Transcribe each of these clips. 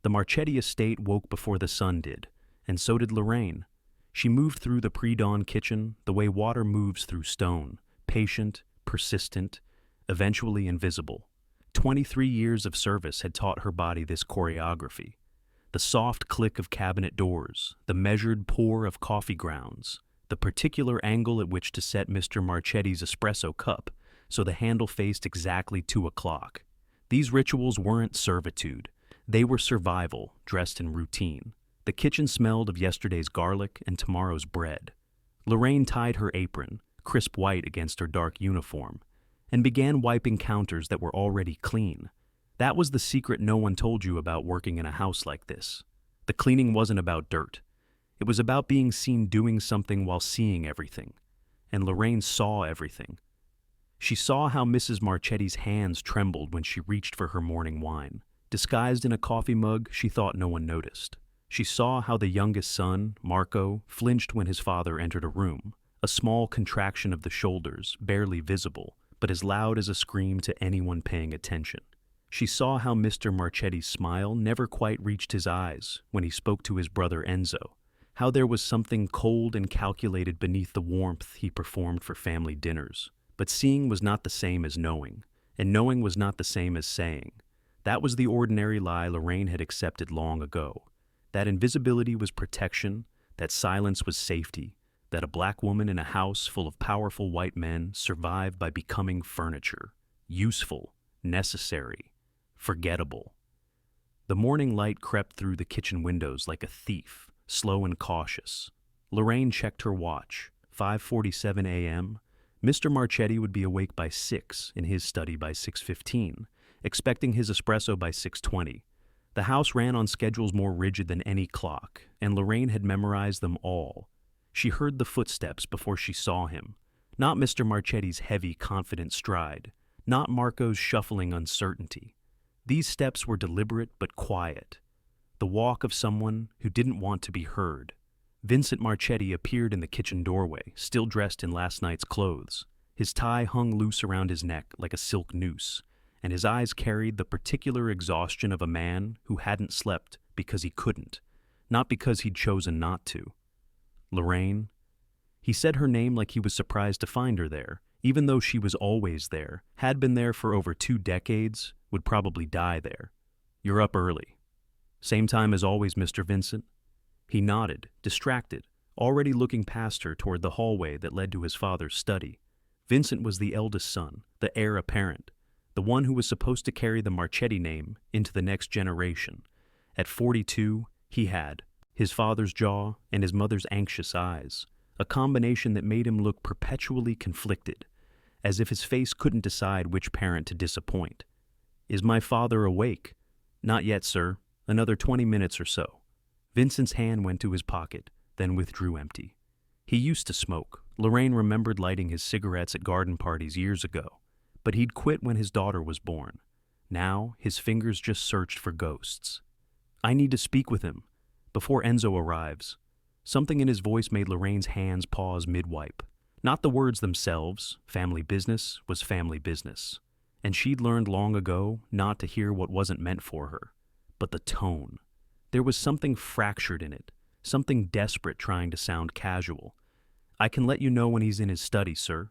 The Marchetti estate woke before the sun did, and so did Lorraine. She moved through the pre-dawn kitchen the way water moves through stone, patient, persistent, eventually invisible. 23 years of service had taught her body this choreography. The soft click of cabinet doors, the measured pour of coffee grounds, the particular angle at which to set Mr. Marchetti's espresso cup so the handle faced exactly 2 o'clock. These rituals weren't servitude. They were survival, dressed in routine. The kitchen smelled of yesterday's garlic and tomorrow's bread. Lorraine tied her apron, crisp white against her dark uniform, and began wiping counters that were already clean. That was the secret no one told you about working in a house like this. The cleaning wasn't about dirt. It was about being seen doing something while seeing everything. And Lorraine saw everything. She saw how Mrs. Marchetti's hands trembled when she reached for her morning wine. Disguised in a coffee mug, she thought no one noticed. She saw how the youngest son, Marco, flinched when his father entered a room, a small contraction of the shoulders, barely visible, but as loud as a scream to anyone paying attention. She saw how Mr. Marchetti's smile never quite reached his eyes when he spoke to his brother Enzo, how there was something cold and calculated beneath the warmth he performed for family dinners. But seeing was not the same as knowing, and knowing was not the same as saying. That was the ordinary lie Lorraine had accepted long ago. That invisibility was protection, that silence was safety, that a black woman in a house full of powerful white men survived by becoming furniture, useful, necessary, forgettable. The morning light crept through the kitchen windows like a thief, slow and cautious. Lorraine checked her watch. 5:47 a.m. Mr. Marchetti would be awake by 6, in his study by 6:15, expecting his espresso by 6:20. The house ran on schedules more rigid than any clock, and Lorraine had memorized them all. She heard the footsteps before she saw him. Not Mr. Marchetti's heavy, confident stride, not Marco's shuffling uncertainty. These steps were deliberate but quiet, the walk of someone who didn't want to be heard. Vincent Marchetti appeared in the kitchen doorway, still dressed in last night's clothes. His tie hung loose around his neck like a silk noose, and his eyes carried the particular exhaustion of a man who hadn't slept because he couldn't, not because he'd chosen not to. Lorraine. He said her name like he was surprised to find her there, even though she was always there, had been there for over 2 decades, would probably die there. You're up early. Same time as always, Mr. Vincent? He nodded, distracted, already looking past her toward the hallway that led to his father's study. Vincent was the eldest son, the heir apparent, the one who was supposed to carry the Marchetti name into the next generation. At 42, he had his father's jaw and his mother's anxious eyes, a combination that made him look perpetually conflicted, as if his face couldn't decide which parent to disappoint. Is my father awake? Not yet, sir. Another 20 minutes or so. Vincent's hand went to his pocket, then withdrew empty. He used to smoke. Lorraine remembered lighting his cigarettes at garden parties years ago, but he'd quit when his daughter was born. Now, his fingers just searched for ghosts. I need to speak with him, before Enzo arrives. Something in his voice made Lorraine's hands pause mid-wipe. Not the words themselves, family business was family business. And she'd learned long ago not to hear what wasn't meant for her. But the tone. There was something fractured in it, something desperate trying to sound casual. I can let you know when he's in his study, sir.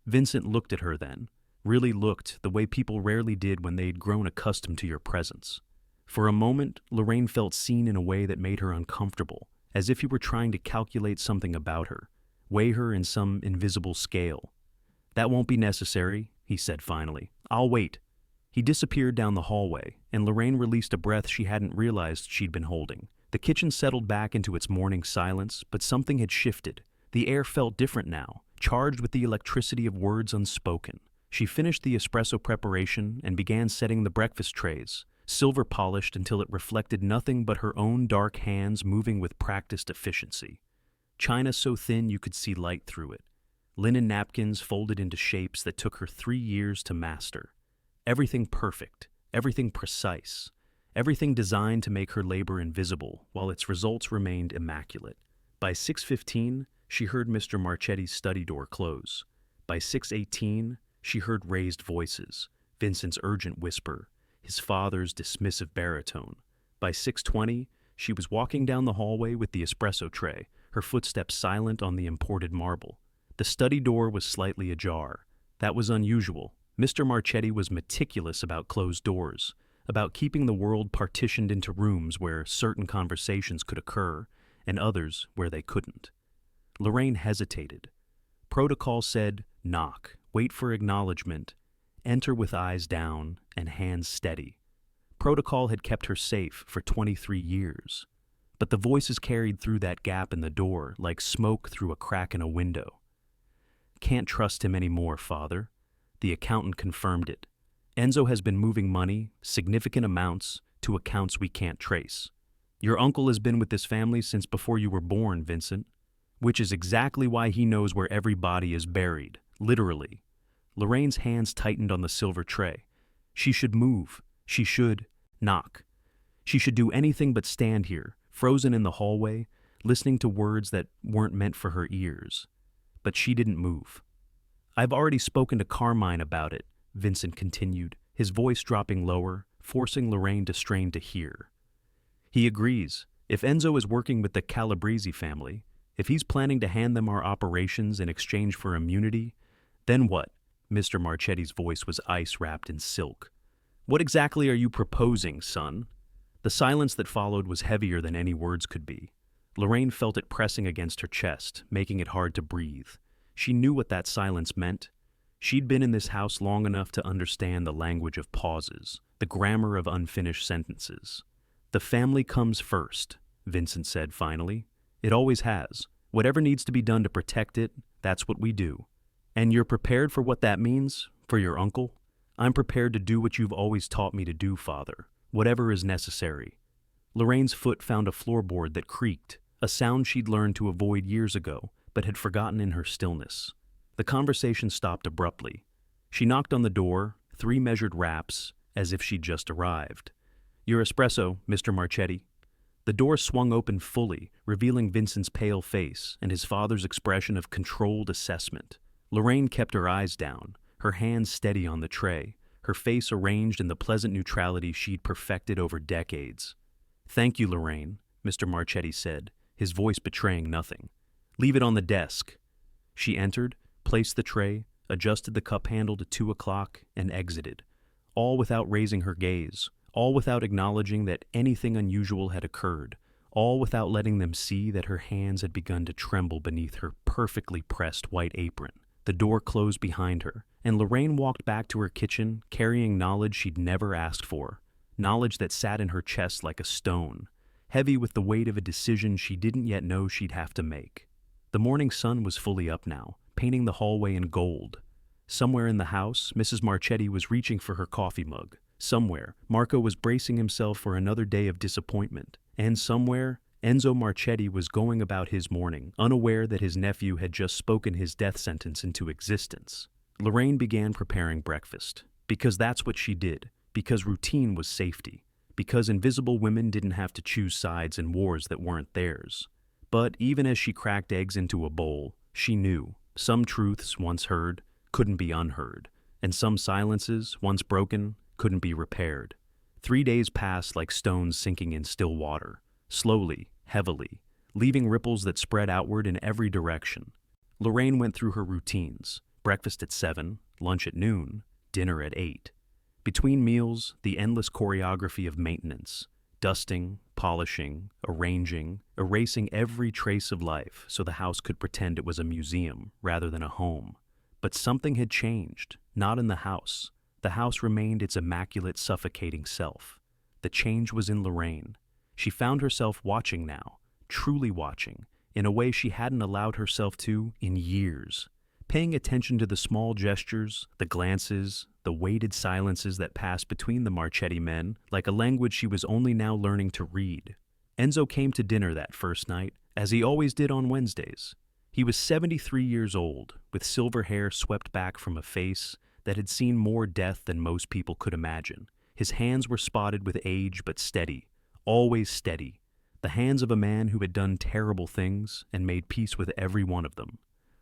Vincent looked at her then, really looked the way people rarely did when they'd grown accustomed to your presence. For a moment, Lorraine felt seen in a way that made her uncomfortable, as if he were trying to calculate something about her, weigh her in some invisible scale. That won't be necessary, he said finally. I'll wait. He disappeared down the hallway, and Lorraine released a breath she hadn't realized she'd been holding. The kitchen settled back into its morning silence, but something had shifted. The air felt different now, charged with the electricity of words unspoken. She finished the espresso preparation and began setting the breakfast trays, silver polished until it reflected nothing but her own dark hands moving with practiced efficiency. China so thin you could see light through it. Linen napkins folded into shapes that took her 3 years to master. Everything perfect, everything precise, everything designed to make her labor invisible while its results remained immaculate. By 6:15, she heard Mr. Marchetti's study door close. By 6:18, she heard raised voices, Vincent's urgent whisper, his father's dismissive baritone. By 6:20, she was walking down the hallway with the espresso tray, her footsteps silent on the imported marble. The study door was slightly ajar. That was unusual. Mr. Marchetti was meticulous about closed doors, about keeping the world partitioned into rooms where certain conversations could occur and others where they couldn't. Lorraine hesitated. Protocol said, knock, wait for acknowledgement, enter with eyes down and hands steady. Protocol had kept her safe for 23 years. But the voices carried through that gap in the door like smoke through a crack in a window. Can't trust him anymore, Father. The accountant confirmed it. Enzo has been moving money, significant amounts, to accounts we can't trace. Your uncle has been with this family since before you were born, Vincent, which is exactly why he knows where every body is buried, literally. Lorraine's hands tightened on the silver tray. She should move. She should knock. She should do anything but stand here, frozen in the hallway, listening to words that weren't meant for her ears. But she didn't move. I've already spoken to Carmine about it, Vincent continued, his voice dropping lower, forcing Lorraine to strain to hear. He agrees. If Enzo is working with the Calabrese family, if he's planning to hand them our operations in exchange for immunity, then what? Mr. Marchetti's voice was ice wrapped in silk. What exactly are you proposing, son? The silence that followed was heavier than any words could be. Lorraine felt it pressing against her chest, making it hard to breathe. She knew what that silence meant. She'd been in this house long enough to understand the language of pauses, the grammar of unfinished sentences. The family comes first, Vincent said finally. It always has. Whatever needs to be done to protect it, that's what we do. And you're prepared for what that means? For your uncle? I'm prepared to do what you've always taught me to do, Father. Whatever is necessary. Lorraine's foot found a floorboard that creaked, a sound she'd learned to avoid years ago, but had forgotten in her stillness. The conversation stopped abruptly. She knocked on the door, 3 measured raps, as if she'd just arrived. Your espresso, Mr. Marchetti. The door swung open fully, revealing Vincent's pale face and his father's expression of controlled assessment. Lorraine kept her eyes down, her hands steady on the tray, her face arranged in the pleasant neutrality she'd perfected over decades. Thank you, Lorraine, Mr. Marchetti said, his voice betraying nothing. Leave it on the desk. She entered, placed the tray, adjusted the cup handle to 2 o'clock, and exited, all without raising her gaze, all without acknowledging that anything unusual had occurred, all without letting them see that her hands had begun to tremble beneath her perfectly pressed white apron. The door closed behind her, and Lorraine walked back to her kitchen carrying knowledge she'd never asked for, knowledge that sat in her chest like a stone, heavy with the weight of a decision she didn't yet know she'd have to make. The morning sun was fully up now, painting the hallway in gold. Somewhere in the house, Mrs. Marchetti was reaching for her coffee mug. Somewhere, Marco was bracing himself for another day of disappointment. And somewhere, Enzo Marchetti was going about his morning, unaware that his nephew had just spoken his death sentence into existence. Lorraine began preparing breakfast, because that's what she did, because routine was safety, because invisible women didn't have to choose sides in wars that weren't theirs. But even as she cracked eggs into a bowl, she knew some truths, once heard, couldn't be unheard, and some silences, once broken, couldn't be repaired. 3 days passed like stones sinking in still water, slowly, heavily, leaving ripples that spread outward in every direction. Lorraine went through her routines, breakfast at 7, lunch at noon, dinner at 8. Between meals, the endless choreography of maintenance, dusting, polishing, arranging, erasing every trace of life so the house could pretend it was a museum rather than a home. But something had changed, not in the house. The house remained its immaculate, suffocating self. The change was in Lorraine. She found herself watching now, truly watching, in a way she hadn't allowed herself to in years. Paying attention to the small gestures, the glances, the weighted silences that passed between the Marchetti men, like a language she was only now learning to read. Enzo came to dinner that first night, as he always did on Wednesdays. He was 73 years old, with silver hair swept back from a face that had seen more death than most people could imagine. His hands were spotted with age but steady, always steady, the hands of a man who had done terrible things and made peace with every one of them.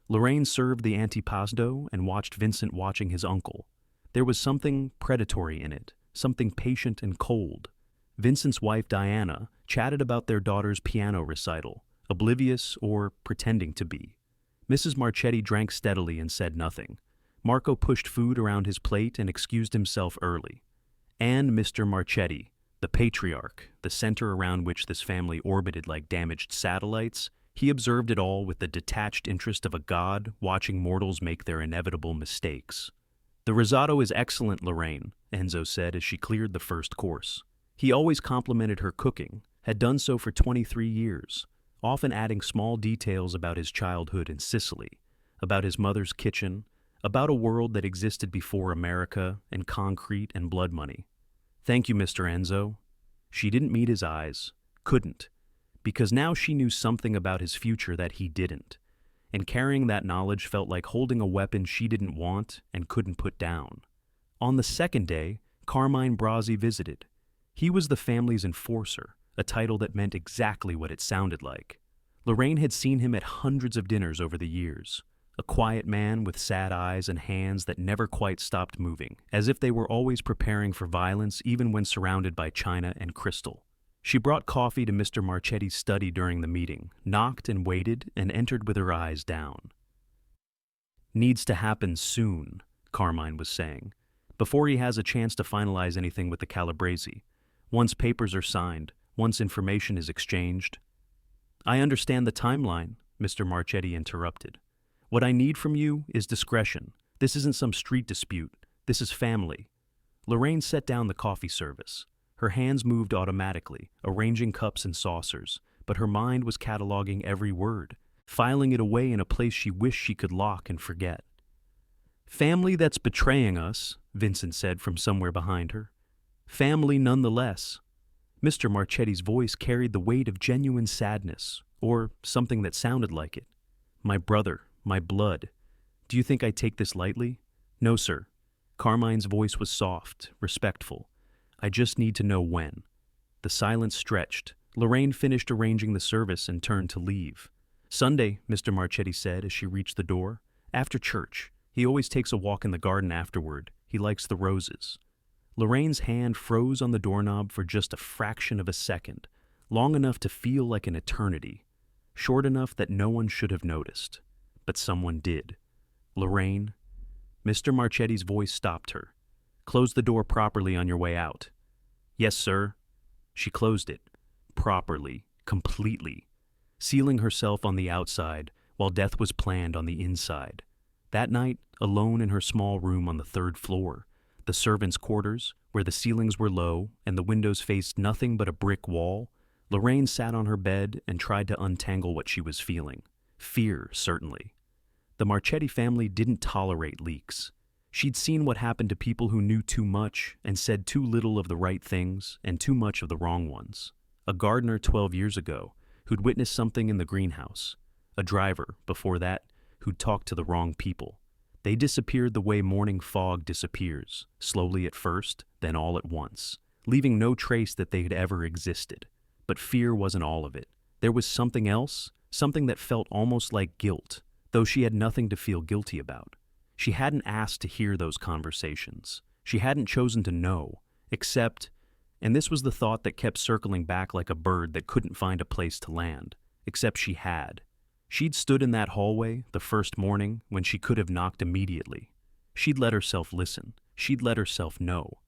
Lorraine served the antipasto and watched Vincent watching his uncle. There was something predatory in it, something patient and cold. Vincent's wife Diana chatted about their daughter's piano recital, oblivious or pretending to be. Mrs. Marchetti drank steadily and said nothing. Marco pushed food around his plate and excused himself early. And Mr. Marchetti, the patriarch, the center around which this family orbited like damaged satellites, he observed it all with the detached interest of a god watching mortals make their inevitable mistakes. "The risotto is excellent, Lorraine," Enzo said as she cleared the first course. He always complimented her cooking, had done so for 23 years, often adding small details about his childhood in Sicily, about his mother's kitchen, about a world that existed before America and concrete and blood money. "Thank you, Mr. Enzo." She didn't meet his eyes, couldn't, because now she knew something about his future that he didn't, and carrying that knowledge felt like holding a weapon she didn't want and couldn't put down. On the second day, Carmine Brazzi visited. He was the family's enforcer, a title that meant exactly what it sounded like. Lorraine had seen him at hundreds of dinners over the years, a quiet man with sad eyes and hands that never quite stopped moving, as if they were always preparing for violence even when surrounded by china and crystal. She brought coffee to Mr. Marchetti's study during the meeting, knocked and waited, and entered with her eyes down. "Needs to happen soon," Carmine was saying, "before he has a chance to finalize anything with the Calabrese. Once papers are signed, once information is exchanged." "I understand the timeline," Mr. Marchetti interrupted. "What I need from you is discretion. This isn't some street dispute. This is family." Lorraine set down the coffee service. Her hands moved automatically, arranging cups and saucers, but her mind was cataloging every word, filing it away in a place she wished she could lock and forget. "Family that's betraying us," Vincent said from somewhere behind her. "Family nonetheless." Mr. Marchetti's voice carried the weight of genuine sadness, or something that sounded like it. "My brother, my blood. Do you think I take this lightly?" "No, sir." Carmine's voice was soft, respectful. "I just need to know when." The silence stretched. Lorraine finished arranging the service and turned to leave. "Sunday," Mr. Marchetti said as she reached the door. "After church. He always takes a walk in the garden afterward. He likes the roses." Lorraine's hand froze on the doorknob for just a fraction of a second, long enough to feel like an eternity, short enough that no one should have noticed. But someone did. "Lorraine?" Mr. Marchetti's voice stopped her. "Close the door properly on your way out." "Yes, sir." She closed it. Properly, completely, sealing herself on the outside while death was planned on the inside. That night, alone in her small room on the third floor, the servants' quarters, where the ceilings were low and the windows faced nothing but a brick wall, Lorraine sat on her bed and tried to untangle what she was feeling. Fear, certainly. The Marchetti family didn't tolerate leaks. She'd seen what happened to people who knew too much and said too little of the right things and too much of the wrong ones. A gardener 12 years ago who'd witnessed something in the greenhouse. A driver, before that, who'd talked to the wrong people. They disappeared the way morning fog disappears, slowly at first, then all at once, leaving no trace that they had ever existed. But fear wasn't all of it. There was something else, something that felt almost like guilt, though she had nothing to feel guilty about. She hadn't asked to hear those conversations. She hadn't chosen to know, except, and this was the thought that kept circling back like a bird that couldn't find a place to land, except she had. She'd stood in that hallway the first morning when she could have knocked immediately. She'd let herself listen. She'd let herself know.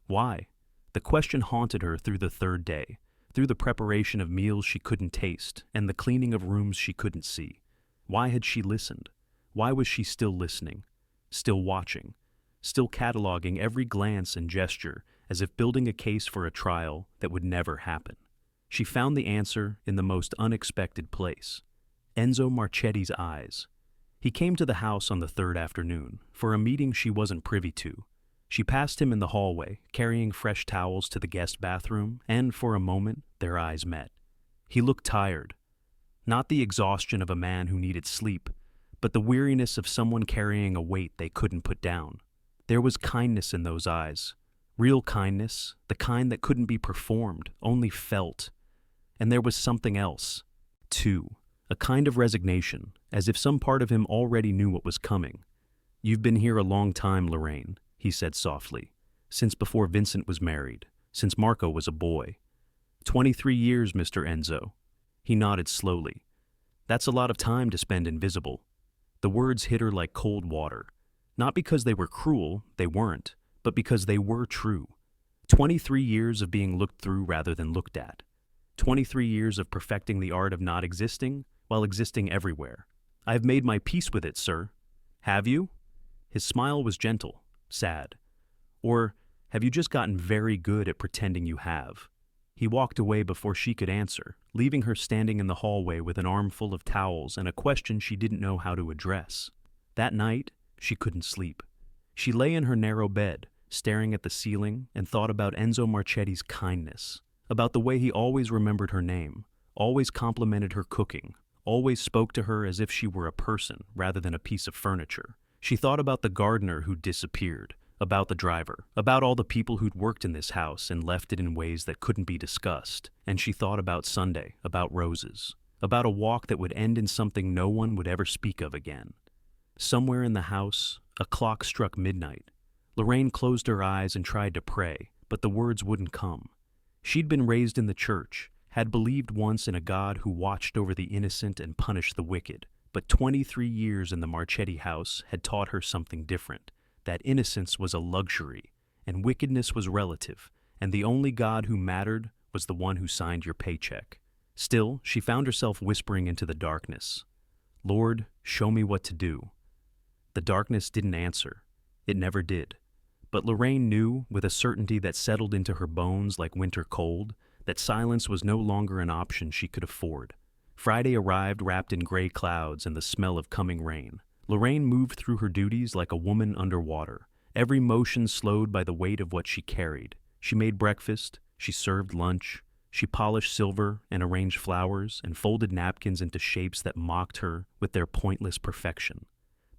Why? The question haunted her through the third day, through the preparation of meals she couldn't taste and the cleaning of rooms she couldn't see. Why had she listened? Why was she still listening? Still watching? Still cataloging every glance and gesture as if building a case for a trial that would never happen? She found the answer in the most unexpected place. Enzo Marchetti's eyes. He came to the house on the third afternoon for a meeting she wasn't privy to. She passed him in the hallway, carrying fresh towels to the guest bathroom, and for a moment their eyes met. He looked tired. Not the exhaustion of a man who needed sleep, but the weariness of someone carrying a weight they couldn't put down. There was kindness in those eyes. Real kindness, the kind that couldn't be performed, only felt. And there was something else, too. A kind of resignation, as if some part of him already knew what was coming. "You've been here a long time, Lorraine," he said softly, "since before Vincent was married. since Marco was a boy. 23 years, Mr. Enzo. He nodded slowly. That's a lot of time to spend invisible. The words hit her like cold water. Not because they were cruel, they weren't, but because they were true. 23 years of being looked through rather than looked at. 23 years of perfecting the art of not existing while existing everywhere. I have made my peace with it, sir. Have you? His smile was gentle, sad. Or have you just gotten very good at pretending you have? He walked away before she could answer, leaving her standing in the hallway with an armful of towels and a question she didn't know how to address. That night, she couldn't sleep. She lay in her narrow bed, staring at the ceiling, and thought about Enzo Marchetti's kindness, about the way he always remembered her name, always complimented her cooking, always spoke to her as if she were a person rather than a piece of furniture. She thought about the gardener who'd disappeared, about the driver, about all the people who'd worked in this house and left it in ways that couldn't be discussed. And she thought about Sunday, about roses, about a walk that would end in something no one would ever speak of again. Somewhere in the house, a clock struck midnight. Lorraine closed her eyes and tried to pray, but the words wouldn't come. She'd been raised in the church, had believed once in a God who watched over the innocent and punished the wicked, but 23 years in the Marchetti house had taught her something different, that innocence was a luxury, and wickedness was relative, and the only God who mattered was the one who signed your paycheck. Still, she found herself whispering into the darkness, "Lord, show me what to do." The darkness didn't answer. It never did. But Lorraine knew, with a certainty that settled into her bones like winter cold, that silence was no longer an option she could afford. Friday arrived wrapped in gray clouds and the smell of coming rain. Lorraine moved through her duties like a woman underwater, every motion slowed by the weight of what she carried. She made breakfast, she served lunch, she polished silver and arranged flowers and folded napkins into shapes that mocked her with their pointless perfection.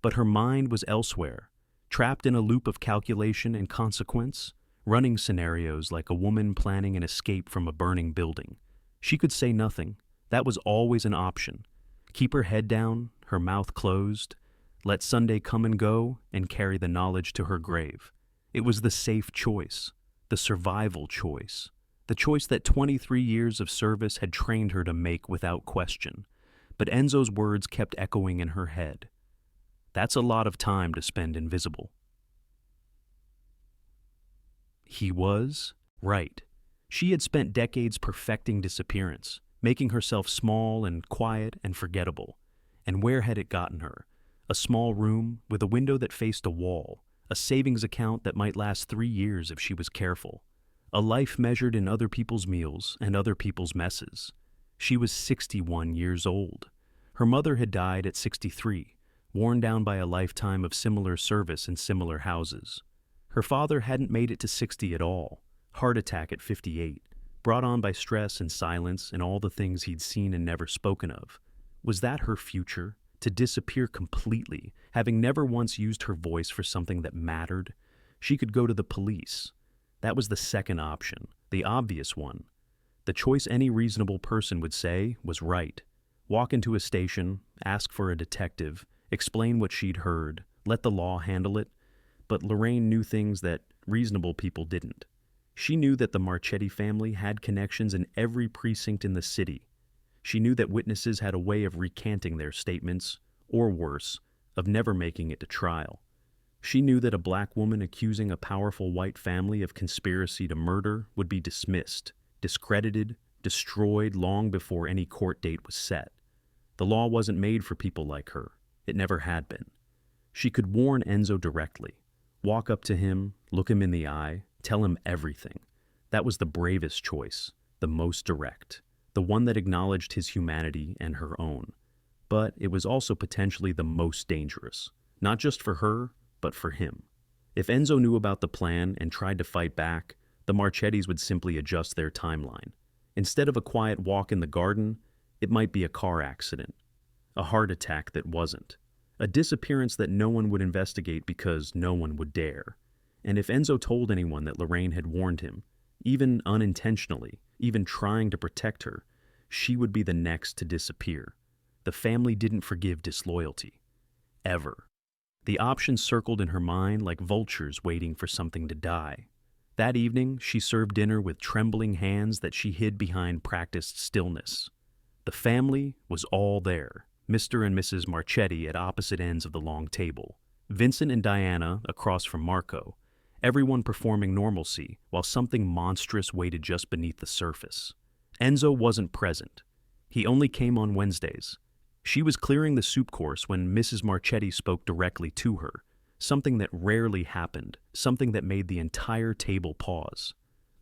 But her mind was elsewhere, trapped in a loop of calculation and consequence, running scenarios like a woman planning an escape from a burning building. She could say nothing. That was always an option. Keep her head down, her mouth closed, let Sunday come and go, and carry the knowledge to her grave. It was the safe choice, the survival choice, the choice that 23 years of service had trained her to make without question. But Enzo's words kept echoing in her head. That's a lot of time to spend invisible. He was right. She had spent decades perfecting disappearance, making herself small and quiet and forgettable. And where had it gotten her? A small room with a window that faced a wall, a savings account that might last 3 years if she was careful, a life measured in other people's meals and other people's messes. She was 61 years old. Her mother had died at 63, worn down by a lifetime of similar service in similar houses. Her father hadn't made it to 60 at all, heart attack at 58, brought on by stress and silence and all the things he'd seen and never spoken of. Was that her future? To disappear completely, having never once used her voice for something that mattered? She could go to the police. That was the second option, the obvious one. The choice any reasonable person would say was right. Walk into a station, ask for a detective, explain what she'd heard, let the law handle it. But Lorraine knew things that reasonable people didn't. She knew that the Marchetti family had connections in every precinct in the city. She knew that witnesses had a way of recanting their statements, or worse, of never making it to trial. She knew that a black woman accusing a powerful white family of conspiracy to murder would be dismissed, discredited, destroyed long before any court date was set. The law wasn't made for people like her. It never had been. She could warn Enzo directly. Walk up to him, look him in the eye, tell him everything. That was the bravest choice, the most direct, the one that acknowledged his humanity and her own. But it was also potentially the most dangerous, not just for her, but for him. If Enzo knew about the plan and tried to fight back, the Marchettis would simply adjust their timeline. Instead of a quiet walk in the garden, it might be a car accident, a heart attack that wasn't, a disappearance that no one would investigate because no one would dare. And if Enzo told anyone that Lorraine had warned him, even unintentionally, even trying to protect her, she would be the next to disappear. The family didn't forgive disloyalty. Ever. The options circled in her mind like vultures waiting for something to die. That evening, she served dinner with trembling hands that she hid behind practiced stillness. The family was all there, Mr. and Mrs. Marchetti at opposite ends of the long table, Vincent and Diana across from Marco, everyone performing normalcy while something monstrous waited just beneath the surface. Enzo wasn't present. He only came on Wednesdays. She was clearing the soup course when Mrs. Marchetti spoke directly to her, something that rarely happened, something that made the entire table pause.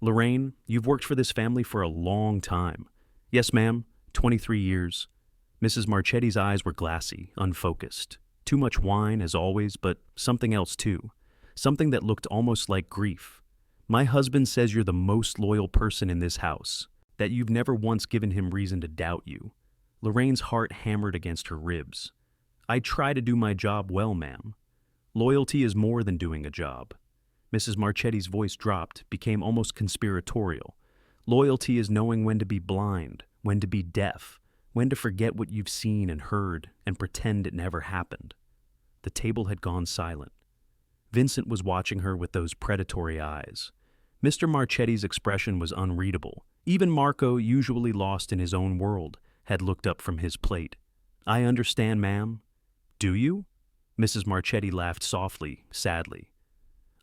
"Lorraine, you've worked for this family for a long time." "Yes, ma'am, 23 years. Mrs. Marchetti's eyes were glassy, unfocused. Too much wine, as always, but something else too. Something that looked almost like grief. "My husband says you're the most loyal person in this house, that you've never once given him reason to doubt you." Lorraine's heart hammered against her ribs. "I try to do my job well, ma'am." "Loyalty is more than doing a job." Mrs. Marchetti's voice dropped, became almost conspiratorial. "Loyalty is knowing when to be blind, when to be deaf, when to forget what you've seen and heard and pretend it never happened." The table had gone silent. Vincent was watching her with those predatory eyes. Mr. Marchetti's expression was unreadable. Even Marco, usually lost in his own world, had looked up from his plate. "I understand, ma'am." "Do you?" Mrs. Marchetti laughed softly, sadly.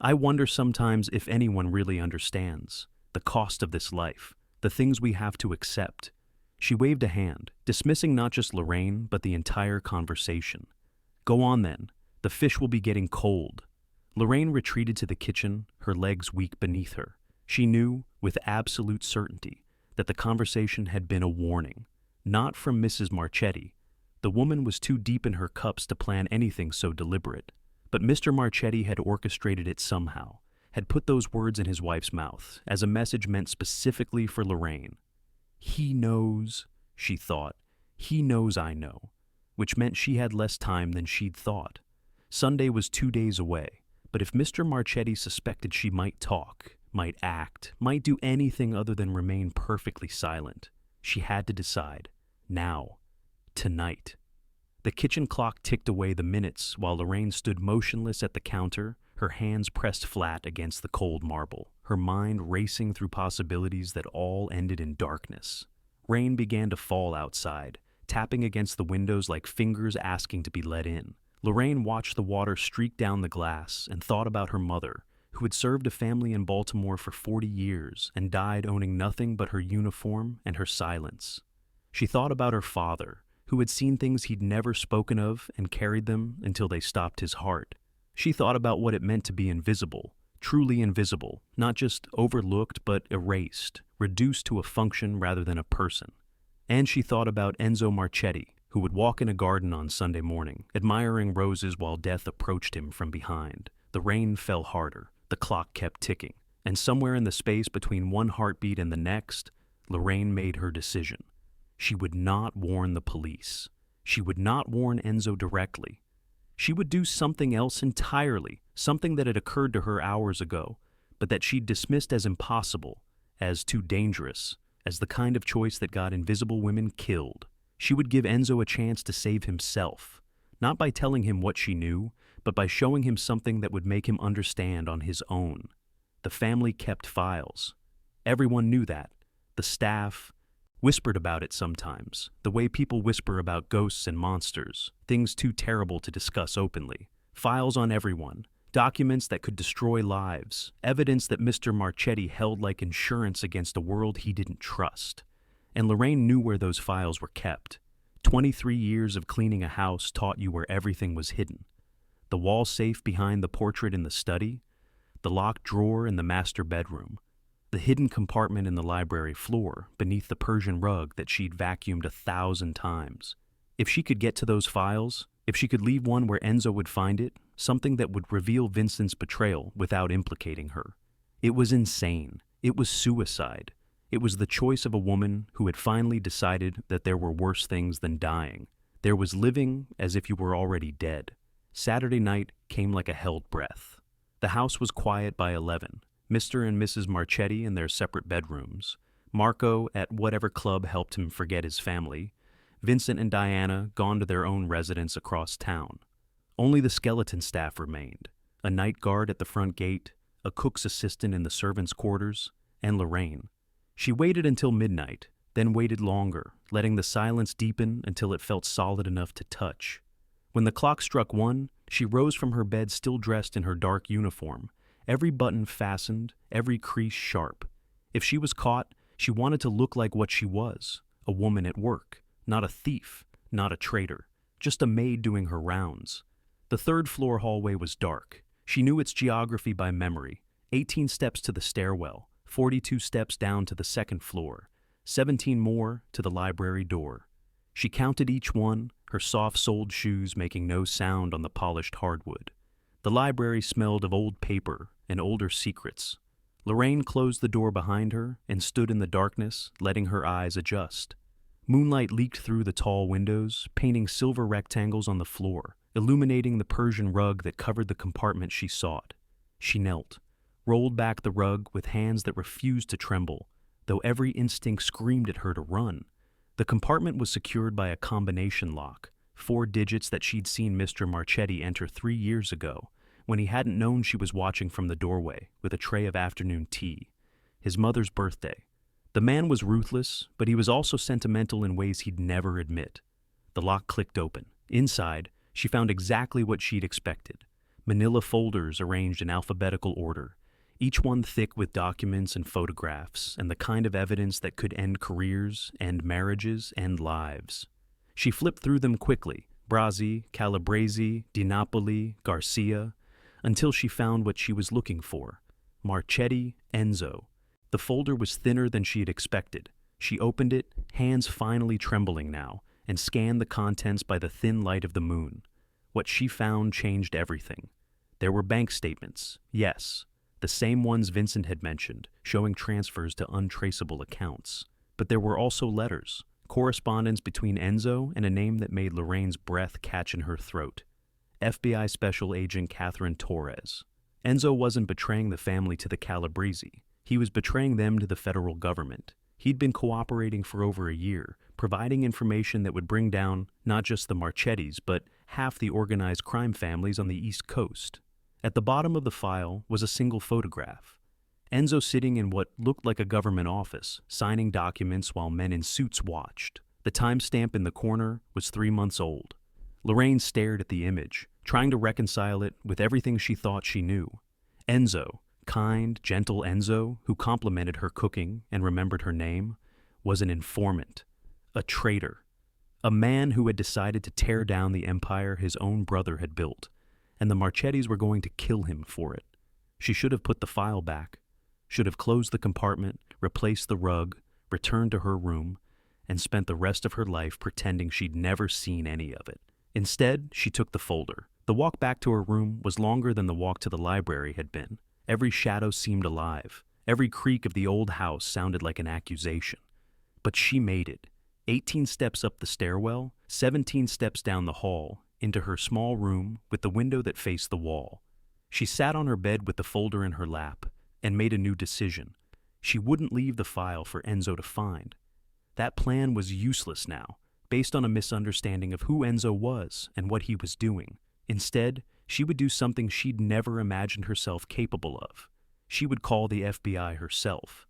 "I wonder sometimes if anyone really understands the cost of this life, the things we have to accept." She waved a hand, dismissing not just Lorraine, but the entire conversation. "Go on then. The fish will be getting cold." Lorraine retreated to the kitchen, her legs weak beneath her. She knew, with absolute certainty, that the conversation had been a warning. Not from Mrs. Marchetti. The woman was too deep in her cups to plan anything so deliberate. But Mr. Marchetti had orchestrated it somehow, had put those words in his wife's mouth, as a message meant specifically for Lorraine. "He knows," she thought. "He knows I know," which meant she had less time than she'd thought. Sunday was 2 days away, but if Mr. Marchetti suspected she might talk, might act, might do anything other than remain perfectly silent, she had to decide. Now. Tonight. The kitchen clock ticked away the minutes while Lorraine stood motionless at the counter, her hands pressed flat against the cold marble, her mind racing through possibilities that all ended in darkness. Rain began to fall outside, tapping against the windows like fingers asking to be let in. Lorraine watched the water streak down the glass and thought about her mother, who had served a family in Baltimore for 40 years and died owning nothing but her uniform and her silence. She thought about her father, who had seen things he'd never spoken of and carried them until they stopped his heart. She thought about what it meant to be invisible, truly invisible, not just overlooked but erased, reduced to a function rather than a person. And she thought about Enzo Marchetti, who would walk in a garden on Sunday morning, admiring roses while death approached him from behind. The rain fell harder, the clock kept ticking, and somewhere in the space between one heartbeat and the next, Lorraine made her decision. She would not warn the police. She would not warn Enzo directly. She would do something else entirely, something that had occurred to her hours ago, but that she'd dismissed as impossible, as too dangerous, as the kind of choice that got invisible women killed. She would give Enzo a chance to save himself, not by telling him what she knew, but by showing him something that would make him understand on his own. The family kept files. Everyone knew that. The staff whispered about it sometimes, the way people whisper about ghosts and monsters, things too terrible to discuss openly. Files on everyone, documents that could destroy lives, evidence that Mr. Marchetti held like insurance against a world he didn't trust. And Lorraine knew where those files were kept. 23 years of cleaning a house taught you where everything was hidden. The wall safe behind the portrait in the study, the locked drawer in the master bedroom, the hidden compartment in the library floor beneath the Persian rug that she'd vacuumed 1,000 times. If she could get to those files, if she could leave one where Enzo would find it, something that would reveal Vincent's betrayal without implicating her. It was insane. It was suicide. It was the choice of a woman who had finally decided that there were worse things than dying. There was living as if you were already dead. Saturday night came like a held breath. The house was quiet by 11. Mr. and Mrs. Marchetti in their separate bedrooms, Marco at whatever club helped him forget his family, Vincent and Diana gone to their own residence across town. Only the skeleton staff remained, a night guard at the front gate, a cook's assistant in the servants' quarters, and Lorraine. She waited until midnight, then waited longer, letting the silence deepen until it felt solid enough to touch. When the clock struck 1, she rose from her bed still dressed in her dark uniform, every button fastened, every crease sharp. If she was caught, she wanted to look like what she was, a woman at work, not a thief, not a traitor, just a maid doing her rounds. The third-floor hallway was dark. She knew its geography by memory. 18 steps to the stairwell, 42 steps down to the second floor, 17 more to the library door. She counted each one, her soft-soled shoes making no sound on the polished hardwood. The library smelled of old paper and older secrets. Lorraine closed the door behind her and stood in the darkness, letting her eyes adjust. Moonlight leaked through the tall windows, painting silver rectangles on the floor, illuminating the Persian rug that covered the compartment she sought. She knelt, rolled back the rug with hands that refused to tremble, though every instinct screamed at her to run. The compartment was secured by a combination lock, 4 digits that she'd seen Mr. Marchetti enter 3 years ago, when he hadn't known she was watching from the doorway with a tray of afternoon tea. His mother's birthday. The man was ruthless, but he was also sentimental in ways he'd never admit. The lock clicked open. Inside, she found exactly what she'd expected. Manila folders arranged in alphabetical order, each one thick with documents and photographs and the kind of evidence that could end careers, end marriages, end lives. She flipped through them quickly, Brazzi, Calabresi, Di Napoli, Garcia, until she found what she was looking for. Marchetti, Enzo. The folder was thinner than she had expected. She opened it, hands finally trembling now, and scanned the contents by the thin light of the moon. What she found changed everything. There were bank statements, yes, the same ones Vincent had mentioned, showing transfers to untraceable accounts. But there were also letters, correspondence between Enzo and a name that made Lorraine's breath catch in her throat. FBI Special Agent Catherine Torres. Enzo wasn't betraying the family to the Calabresi. He was betraying them to the federal government. He'd been cooperating for over a year, providing information that would bring down not just the Marchettis, but half the organized crime families on the East Coast. At the bottom of the file was a single photograph. Enzo sitting in what looked like a government office, signing documents while men in suits watched. The timestamp in the corner was 3 months old. Lorraine stared at the image, trying to reconcile it with everything she thought she knew. Enzo, kind, gentle Enzo, who complimented her cooking and remembered her name, was an informant, a traitor, a man who had decided to tear down the empire his own brother had built, and the Marchettis were going to kill him for it. She should have put the file back, should have closed the compartment, replaced the rug, returned to her room, and spent the rest of her life pretending she'd never seen any of it. Instead, she took the folder. The walk back to her room was longer than the walk to the library had been. Every shadow seemed alive. Every creak of the old house sounded like an accusation. But she made it. 18 steps up the stairwell, 17 steps down the hall, into her small room with the window that faced the wall. She sat on her bed with the folder in her lap and made a new decision. She wouldn't leave the file for Enzo to find. That plan was useless now, based on a misunderstanding of who Enzo was and what he was doing. Instead, she would do something she'd never imagined herself capable of. She would call the FBI herself.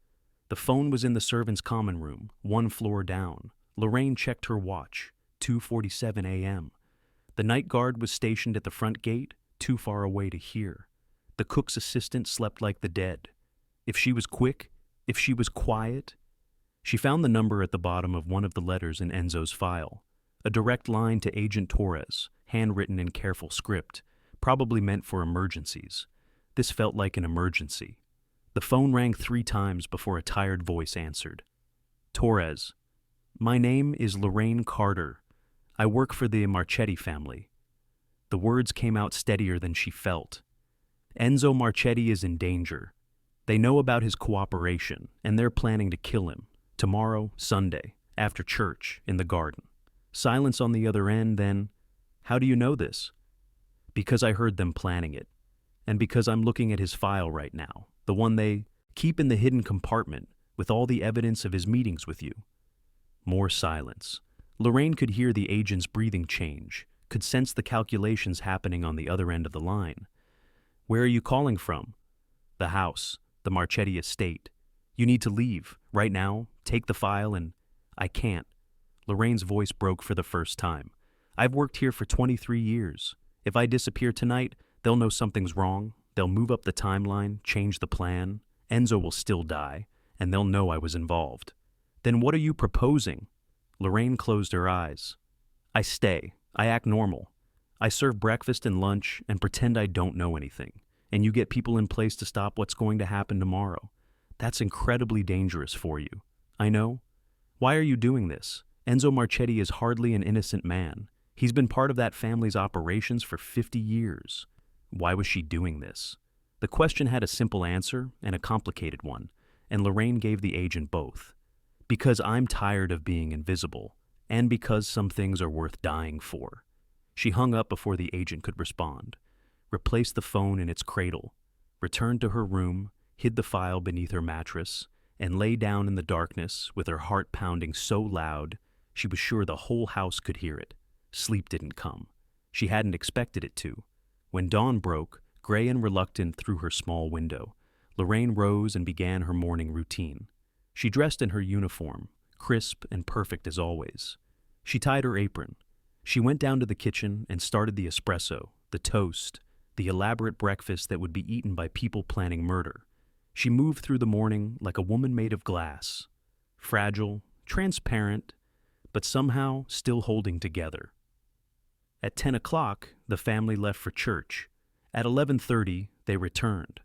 The phone was in the servants' common room, 1 floor down. Lorraine checked her watch, 2:47 a.m. The night guard was stationed at the front gate, too far away to hear. The cook's assistant slept like the dead. If she was quick, if she was quiet. She found the number at the bottom of one of the letters in Enzo's file. A direct line to Agent Torres, handwritten in careful script, probably meant for emergencies. This felt like an emergency. The phone rang 3 times before a tired voice answered. Torres, my name is Lorraine Carter. I work for the Marchetti family. The words came out steadier than she felt. Enzo Marchetti is in danger. They know about his cooperation, and they're planning to kill him. Tomorrow, Sunday, after church, in the garden. Silence on the other end, then, how do you know this? Because I heard them planning it. And because I'm looking at his file right now, the one they keep in the hidden compartment with all the evidence of his meetings with you. More silence. Lorraine could hear the agent's breathing change, could sense the calculations happening on the other end of the line. Where are you calling from? the house, the Marchetti estate. You need to leave, right now, take the file and... I can't. Lorraine's voice broke for the first time. I've worked here for 23 years. If I disappear tonight, they'll know something's wrong. They'll move up the timeline, change the plan. Enzo will still die, and they'll know I was involved. Then what are you proposing? Lorraine closed her eyes. I stay. I act normal. I serve breakfast and lunch and pretend I don't know anything. And you get people in place to stop what's going to happen tomorrow. That's incredibly dangerous for you. I know. Why are you doing this? Enzo Marchetti is hardly an innocent man. He's been part of that family's operations for 50 years. Why was she doing this? The question had a simple answer and a complicated one, and Lorraine gave the agent both. Because I'm tired of being invisible, and because some things are worth dying for. She hung up before the agent could respond, replaced the phone in its cradle, returned to her room, hid the file beneath her mattress, and lay down in the darkness with her heart pounding so loud she was sure the whole house could hear it. Sleep didn't come. She hadn't expected it to. When dawn broke, gray and reluctant through her small window, Lorraine rose and began her morning routine. She dressed in her uniform, crisp and perfect as always. She tied her apron. She went down to the kitchen and started the espresso, the toast, the elaborate breakfast that would be eaten by people planning murder. She moved through the morning like a woman made of glass, fragile, transparent, but somehow still holding together. At 10 o'clock, the family left for church. At 11:30, they returned.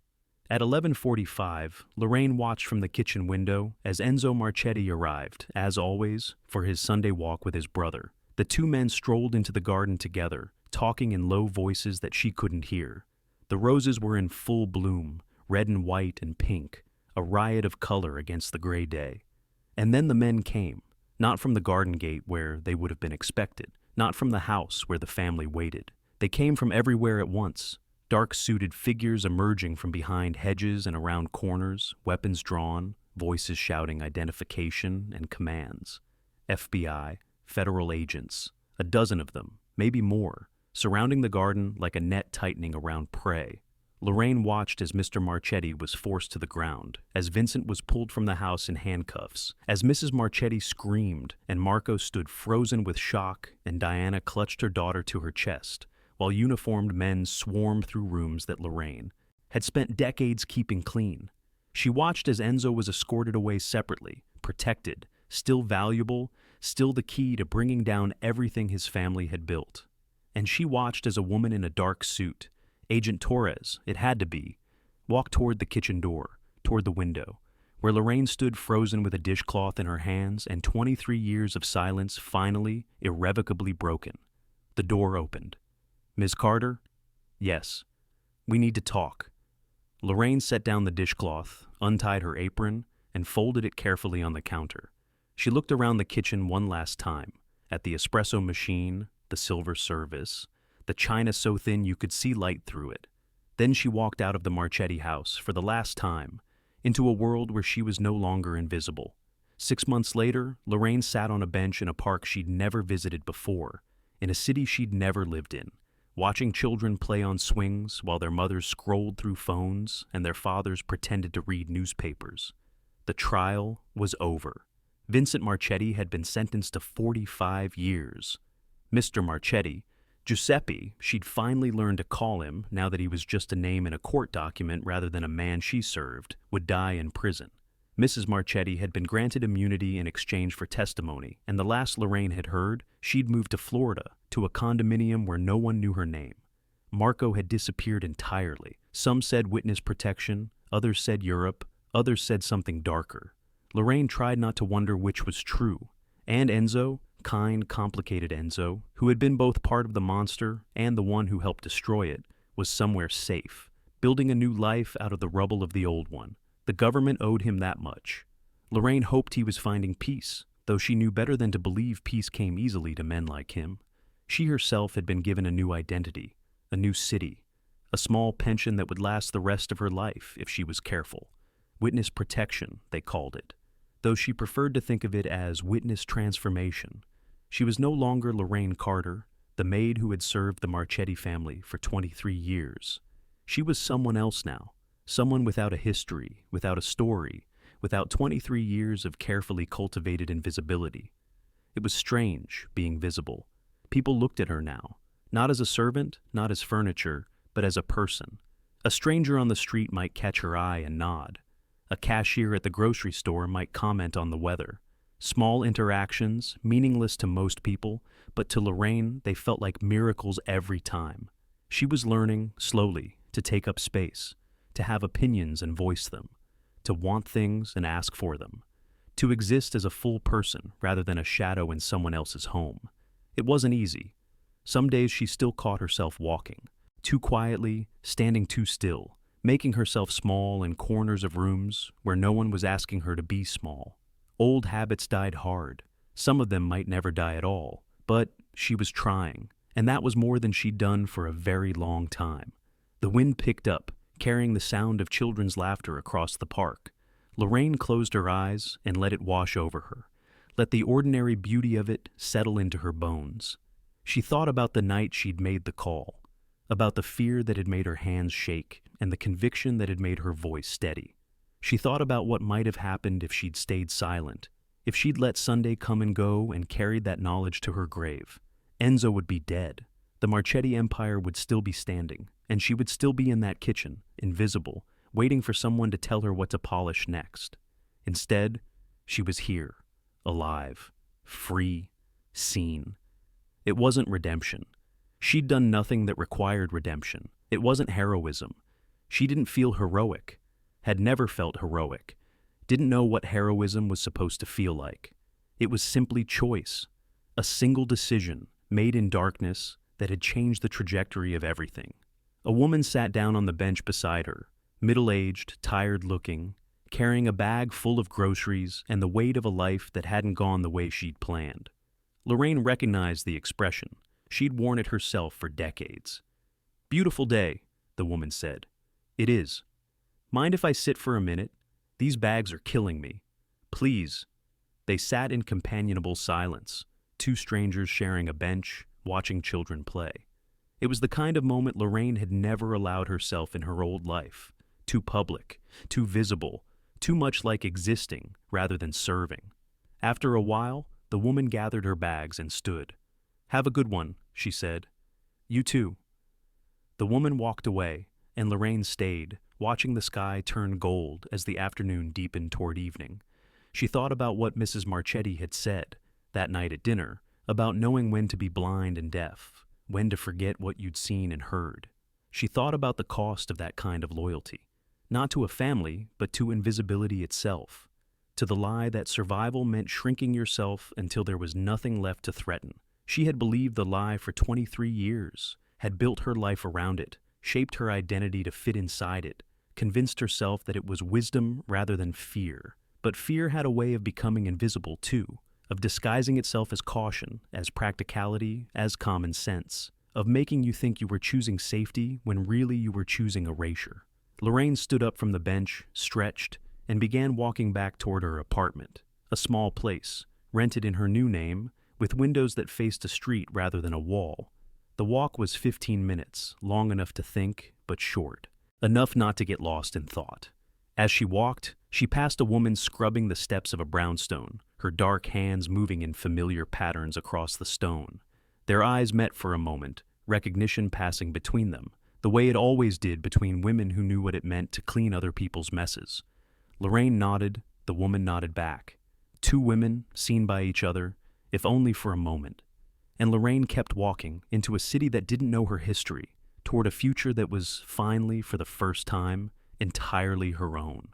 At 11:45, Lorraine watched from the kitchen window as Enzo Marchetti arrived, as always, for his Sunday walk with his brother. The two men strolled into the garden together, talking in low voices that she couldn't hear. The roses were in full bloom, red and white and pink, a riot of color against the gray day. And then the men came, not from the garden gate where they would have been expected, not from the house where the family waited. They came from everywhere at once, dark-suited figures emerging from behind hedges and around corners, weapons drawn, voices shouting identification and commands. FBI, federal agents, a dozen of them, maybe more, surrounding the garden like a net tightening around prey. Lorraine watched as Mr. Marchetti was forced to the ground, as Vincent was pulled from the house in handcuffs, as Mrs. Marchetti screamed and Marco stood frozen with shock and Diana clutched her daughter to her chest, while uniformed men swarmed through rooms that Lorraine had spent decades keeping clean. She watched as Enzo was escorted away separately, protected, still valuable, still the key to bringing down everything his family had built. And she watched as a woman in a dark suit, Agent Torres, it had to be, walked toward the kitchen door, toward the window, where Lorraine stood frozen with a dishcloth in her hands and 23 years of silence finally, irrevocably broken. The door opened. Ms. Carter? Yes. We need to talk. Lorraine set down the dishcloth, untied her apron, and folded it carefully on the counter. She looked around the kitchen one last time, at the espresso machine, the silver service, the china so thin you could see light through it. Then she walked out of the Marchetti house for the last time, into a world where she was no longer invisible. 6 months later, Lorraine sat on a bench in a park she'd never visited before, in a city she'd never lived in, watching children play on swings while their mothers scrolled through phones and their fathers pretended to read newspapers. The trial was over. Vincent Marchetti had been sentenced to 45 years. Mr. Marchetti, Giuseppe, she'd finally learned to call him now that he was just a name in a court document rather than a man she served, would die in prison. Mrs. Marchetti had been granted immunity in exchange for testimony, and the last Lorraine had heard, she'd moved to Florida, to a condominium where no one knew her name. Marco had disappeared entirely. Some said witness protection, others said Europe, others said something darker. Lorraine tried not to wonder which was true. And Enzo, kind, complicated Enzo, who had been both part of the monster and the one who helped destroy it, was somewhere safe, building a new life out of the rubble of the old one. The government owed him that much. Lorraine hoped he was finding peace, though she knew better than to believe peace came easily to men like him. She herself had been given a new identity, a new city, a small pension that would last the rest of her life if she was careful. Witness protection, they called it, though she preferred to think of it as witness transformation. She was no longer Lorraine Carter, the maid who had served the Marchetti family for 23 years. She was someone else now, Someone without a history, without a story, without 23 years of carefully cultivated invisibility. It was strange, being visible. People looked at her now, not as a servant, not as furniture, but as a person. A stranger on the street might catch her eye and nod. A cashier at the grocery store might comment on the weather. Small interactions, meaningless to most people, but to Lorraine, they felt like miracles every time. She was learning, slowly, to take up space, to have opinions and voice them, to want things and ask for them, to exist as a full person rather than a shadow in someone else's home. It wasn't easy. Some days she still caught herself walking, too quietly, standing too still, making herself small in corners of rooms where no one was asking her to be small. Old habits died hard. Some of them might never die at all, but she was trying, and that was more than she'd done for a very long time. The wind picked up, carrying the sound of children's laughter across the park. Lorraine closed her eyes and let it wash over her, let the ordinary beauty of it settle into her bones. She thought about the night she'd made the call, about the fear that had made her hands shake and the conviction that had made her voice steady. She thought about what might have happened if she'd stayed silent, if she'd let Sunday come and go and carried that knowledge to her grave. Enzo would be dead. The Marchetti empire would still be standing, and she would still be in that kitchen, invisible, waiting for someone to tell her what to polish next. Instead, she was here, alive, free, seen. It wasn't redemption. She'd done nothing that required redemption. It wasn't heroism. She didn't feel heroic, had never felt heroic, didn't know what heroism was supposed to feel like. It was simply choice, a single decision made in darkness that had changed the trajectory of everything. A woman sat down on the bench beside her, middle-aged, tired-looking, carrying a bag full of groceries and the weight of a life that hadn't gone the way she'd planned. Lorraine recognized the expression. She'd worn it herself for decades. "Beautiful day," the woman said. "It is. Mind if I sit for a minute? These bags are killing me. Please." They sat in companionable silence, two strangers sharing a bench, watching children play. It was the kind of moment Lorraine had never allowed herself in her old life. Too public, too visible, too much like existing rather than serving. After a while, the woman gathered her bags and stood. "Have a good one," she said. "You too." The woman walked away, and Lorraine stayed, watching the sky turn gold as the afternoon deepened toward evening. She thought about what Mrs. Marchetti had said that night at dinner, about knowing when to be blind and deaf, when to forget what you'd seen and heard. She thought about the cost of that kind of loyalty, not to a family, but to invisibility itself, to the lie that survival meant shrinking yourself until there was nothing left to threaten. She had believed the lie for 23 years, had built her life around it, shaped her identity to fit inside it, convinced herself that it was wisdom rather than fear. But fear had a way of becoming invisible too, of disguising itself as caution, as practicality, as common sense, of making you think you were choosing safety when really you were choosing erasure. Lorraine stood up from the bench, stretched, and began walking back toward her apartment, a small place, rented in her new name, with windows that faced a street rather than a wall. The walk was 15 minutes, long enough to think, but short, enough not to get lost in thought. As she walked, she passed a woman scrubbing the steps of a brownstone, her dark hands moving in familiar patterns across the stone. Their eyes met for a moment, recognition passing between them, the way it always did between women who knew what it meant to clean other people's messes. Lorraine nodded, the woman nodded back. Two women, seen by each other, if only for a moment. And Lorraine kept walking into a city that didn't know her history, toward a future that was finally, for the first time, entirely her own.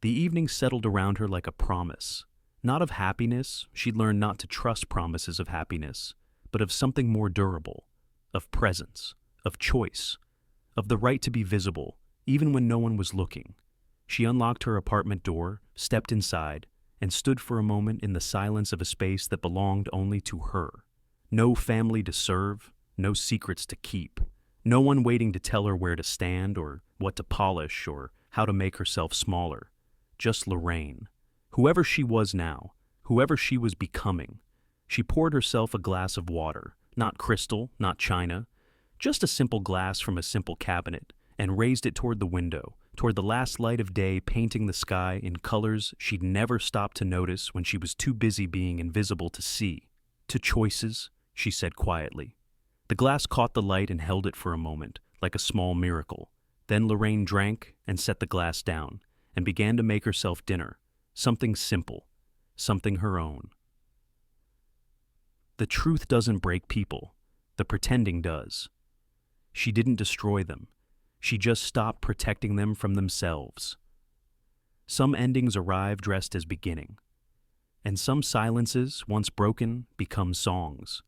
The evening settled around her like a promise. Not of happiness, she'd learned not to trust promises of happiness, but of something more durable, of presence, of choice, of the right to be visible, even when no one was looking. She unlocked her apartment door, stepped inside, and stood for a moment in the silence of a space that belonged only to her. No family to serve, no secrets to keep, no one waiting to tell her where to stand or what to polish or how to make herself smaller. Just Lorraine. Whoever she was now, whoever she was becoming. She poured herself a glass of water, not crystal, not china, just a simple glass from a simple cabinet, and raised it toward the window, toward the last light of day painting the sky in colors she'd never stopped to notice when she was too busy being invisible to see. To choices, she said quietly. The glass caught the light and held it for a moment, like a small miracle. Then Lorraine drank and set the glass down, and began to make herself dinner, something simple, something her own. The truth doesn't break people, the pretending does. She didn't destroy them. She just stopped protecting them from themselves. Some endings arrive dressed as beginning, and some silences, once broken, become songs.